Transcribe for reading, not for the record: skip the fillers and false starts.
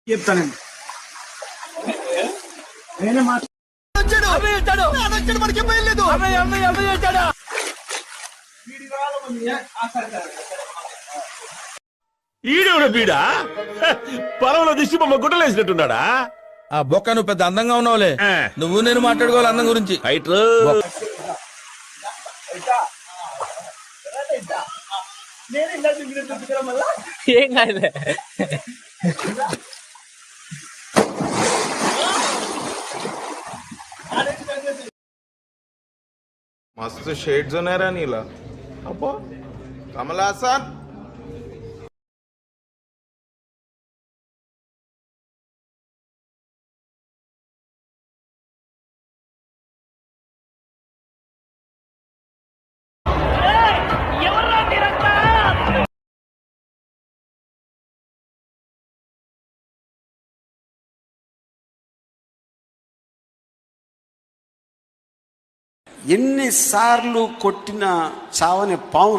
చెప్తానండి. నేనే ఈడెవడ బీడా పొలంలో దిష్టి బొమ్మ గుడ్డలేసినట్టున్నాడా? ఆ బొక్క నువ్వు పెద్ద అందంగా ఉన్నావులే. నువ్వు నేను మాట్లాడుకోవాలి అందం గురించి. ఏం కాదులే. मस्त शेड जो नाही राणीला अप्पा कमला हसन ఎన్నిసార్లు కొట్టిన చావని పాము